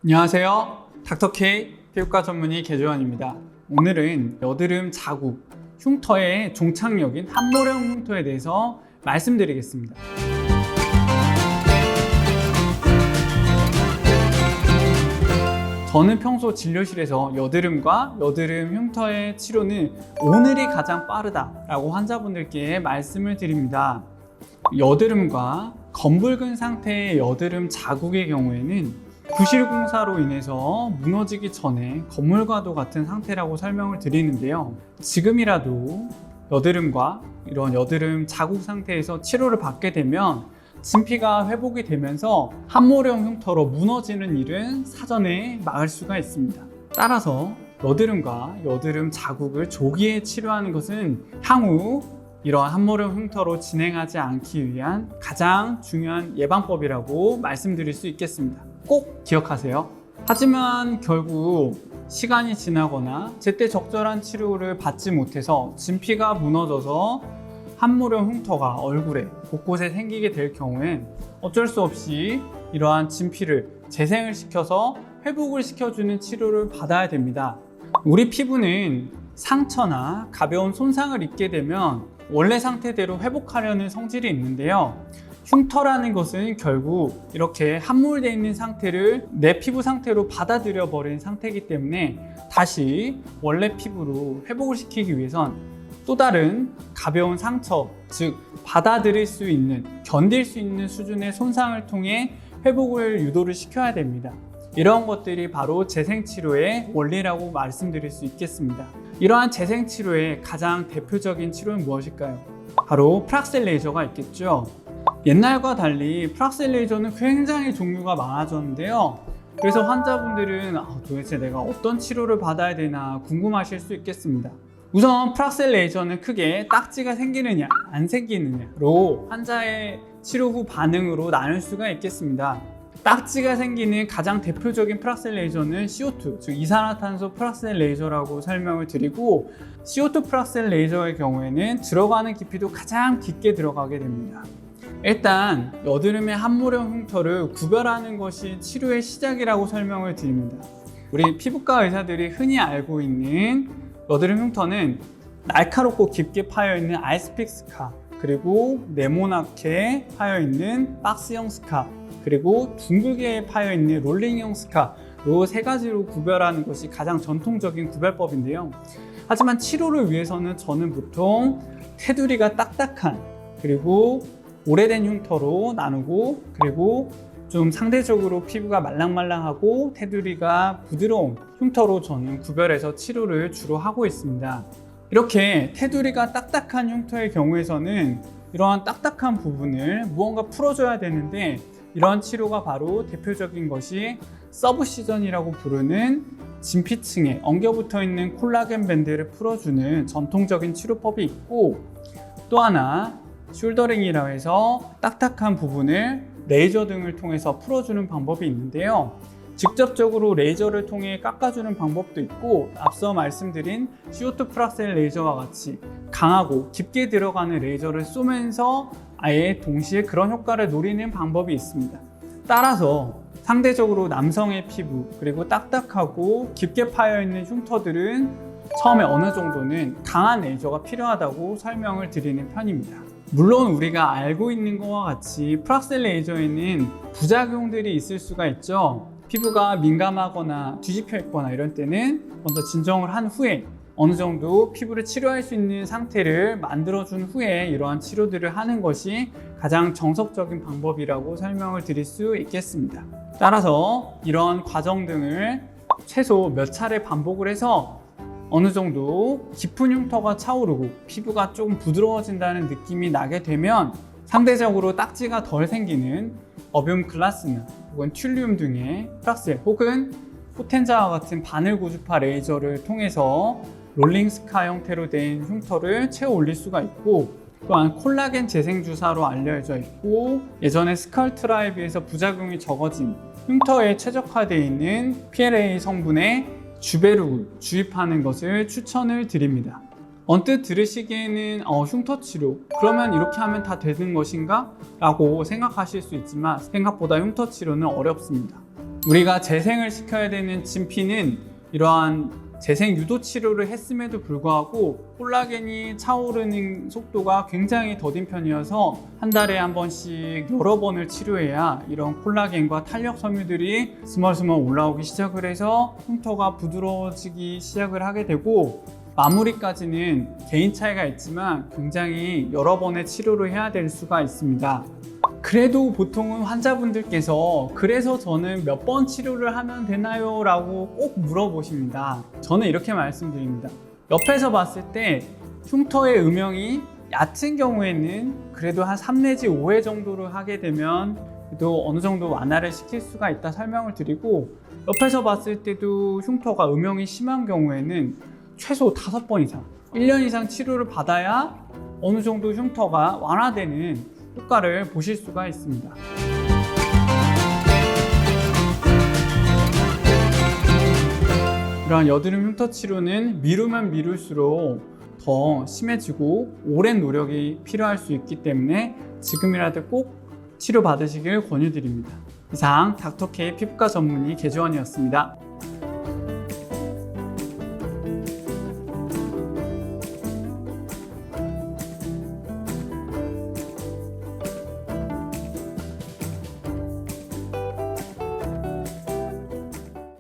안녕하세요. 닥터케이 피부과 전문의 개조환입니다. 오늘은 여드름 자국, 흉터의 종착역인 함모령 흉터에 대해서 말씀드리겠습니다. 저는 평소 진료실에서 여드름과 여드름 흉터의 치료는 오늘이 가장 빠르다라고 환자분들께 말씀을 드립니다. 여드름과 검붉은 상태의 여드름 자국의 경우에는 부실공사로 인해서 무너지기 전에 건물과도 같은 상태라고 설명을 드리는데요. 지금이라도 여드름과 이런 여드름 자국 상태에서 치료를 받게 되면 진피가 회복이 되면서 함모령 흉터로 무너지는 일은 사전에 막을 수가 있습니다. 따라서 여드름과 여드름 자국을 조기에 치료하는 것은 향후 이러한 함모령 흉터로 진행하지 않기 위한 가장 중요한 예방법이라고 말씀드릴 수 있겠습니다. 꼭 기억하세요. 하지만 결국 시간이 지나거나 제때 적절한 치료를 받지 못해서 진피가 무너져서 함모령 흉터가 얼굴에 곳곳에 생기게 될 경우엔 어쩔 수 없이 이러한 진피를 재생을 시켜서 회복을 시켜주는 치료를 받아야 됩니다. 우리 피부는 상처나 가벼운 손상을 입게 되면 원래 상태대로 회복하려는 성질이 있는데요. 흉터라는 것은 결국 이렇게 함몰되어 있는 상태를 내 피부 상태로 받아들여 버린 상태이기 때문에 다시 원래 피부로 회복을 시키기 위해선 또 다른 가벼운 상처, 즉 받아들일 수 있는, 견딜 수 있는 수준의 손상을 통해 회복을 유도를 시켜야 됩니다. 이런 것들이 바로 재생치료의 원리라고 말씀드릴 수 있겠습니다. 이러한 재생치료의 가장 대표적인 치료는 무엇일까요? 바로 프락셀 레이저가 있겠죠. 옛날과 달리 프락셀 레이저는 굉장히 종류가 많아졌는데요. 그래서 환자분들은 도대체 내가 어떤 치료를 받아야 되나 궁금하실 수 있겠습니다. 우선 프락셀 레이저는 크게 딱지가 생기느냐 안 생기느냐로 환자의 치료 후 반응으로 나눌 수가 있겠습니다. 딱지가 생기는 가장 대표적인 프락셀 레이저는 CO2, 즉 이산화탄소 프락셀 레이저라고 설명을 드리고, CO2 프락셀 레이저의 경우에는 들어가는 깊이도 가장 깊게 들어가게 됩니다. 일단 여드름의 함모령 흉터를 구별하는 것이 치료의 시작이라고 설명을 드립니다. 우리 피부과 의사들이 흔히 알고 있는 여드름 흉터는 날카롭고 깊게 파여있는 아이스픽 스카, 그리고 네모나게 파여있는 박스형 스카, 그리고 둥글게 파여있는 롤링형 스카, 이 세 가지로 구별하는 것이 가장 전통적인 구별법인데요. 하지만 치료를 위해서는 저는 보통 테두리가 딱딱한, 그리고 오래된 흉터로 나누고, 그리고 좀 상대적으로 피부가 말랑말랑하고 테두리가 부드러운 흉터로 저는 구별해서 치료를 주로 하고 있습니다. 이렇게 테두리가 딱딱한 흉터의 경우에서는 이러한 딱딱한 부분을 무언가 풀어줘야 되는데, 이러한 치료가 바로 대표적인 것이 서브시전이라고 부르는 진피층에 엉겨붙어 있는 콜라겐 밴드를 풀어주는 전통적인 치료법이 있고, 또 하나 숄더링이라고 해서 딱딱한 부분을 레이저 등을 통해서 풀어주는 방법이 있는데요. 직접적으로 레이저를 통해 깎아주는 방법도 있고, 앞서 말씀드린 CO2 프락셀 레이저와 같이 강하고 깊게 들어가는 레이저를 쏘면서 아예 동시에 그런 효과를 노리는 방법이 있습니다. 따라서 상대적으로 남성의 피부, 그리고 딱딱하고 깊게 파여있는 흉터들은 처음에 어느 정도는 강한 레이저가 필요하다고 설명을 드리는 편입니다. 물론 우리가 알고 있는 것과 같이 프락셀 레이저에는 부작용들이 있을 수가 있죠. 피부가 민감하거나 뒤집혀 있거나 이럴 때는 먼저 진정을 한 후에 어느 정도 피부를 치료할 수 있는 상태를 만들어준 후에 이러한 치료들을 하는 것이 가장 정석적인 방법이라고 설명을 드릴 수 있겠습니다. 따라서 이러한 과정 등을 최소 몇 차례 반복을 해서 어느 정도 깊은 흉터가 차오르고 피부가 조금 부드러워진다는 느낌이 나게 되면 상대적으로 딱지가 덜 생기는 어비움 글라스나 혹은 튤륨 등의 프락셀 혹은 포텐자와 같은 바늘 고주파 레이저를 통해서 롤링 스카 형태로 된 흉터를 채워 올릴 수가 있고, 또한 콜라겐 재생 주사로 알려져 있고, 예전에 스컬트라에 비해서 부작용이 적어진 흉터에 최적화되어 있는 PLA 성분의 주베룩을 주입하는 것을 추천을 드립니다. 언뜻 들으시기에는 흉터 치료, 그러면 이렇게 하면 다 되는 것인가? 라고 생각하실 수 있지만 생각보다 흉터 치료는 어렵습니다. 우리가 재생을 시켜야 되는 진피는 이러한 재생 유도 치료를 했음에도 불구하고 콜라겐이 차오르는 속도가 굉장히 더딘 편이어서 한 달에 한 번씩 여러 번을 치료해야 이런 콜라겐과 탄력 섬유들이 스멀스멀 올라오기 시작을 해서 흉터가 부드러워지기 시작을 하게 되고, 마무리까지는 개인 차이가 있지만 굉장히 여러 번의 치료를 해야 될 수가 있습니다. 그래도 보통은 환자분들께서 그래서 저는 몇 번 치료를 하면 되나요? 라고 꼭 물어보십니다. 저는 이렇게 말씀드립니다. 옆에서 봤을 때 흉터의 음영이 얕은 경우에는 그래도 한 3 내지 5회 정도를 하게 되면 그래도 어느 정도 완화를 시킬 수가 있다 설명을 드리고, 옆에서 봤을 때도 흉터가 음영이 심한 경우에는 최소 5번 이상, 1년 이상 치료를 받아야 어느 정도 흉터가 완화되는 효과를 보실 수가 있습니다. 이러한 여드름 흉터 치료는 미루면 미룰수록 더 심해지고 오랜 노력이 필요할 수 있기 때문에 지금이라도 꼭 치료받으시길 권유드립니다. 이상 닥터케이 피부과 전문의 개주원이었습니다.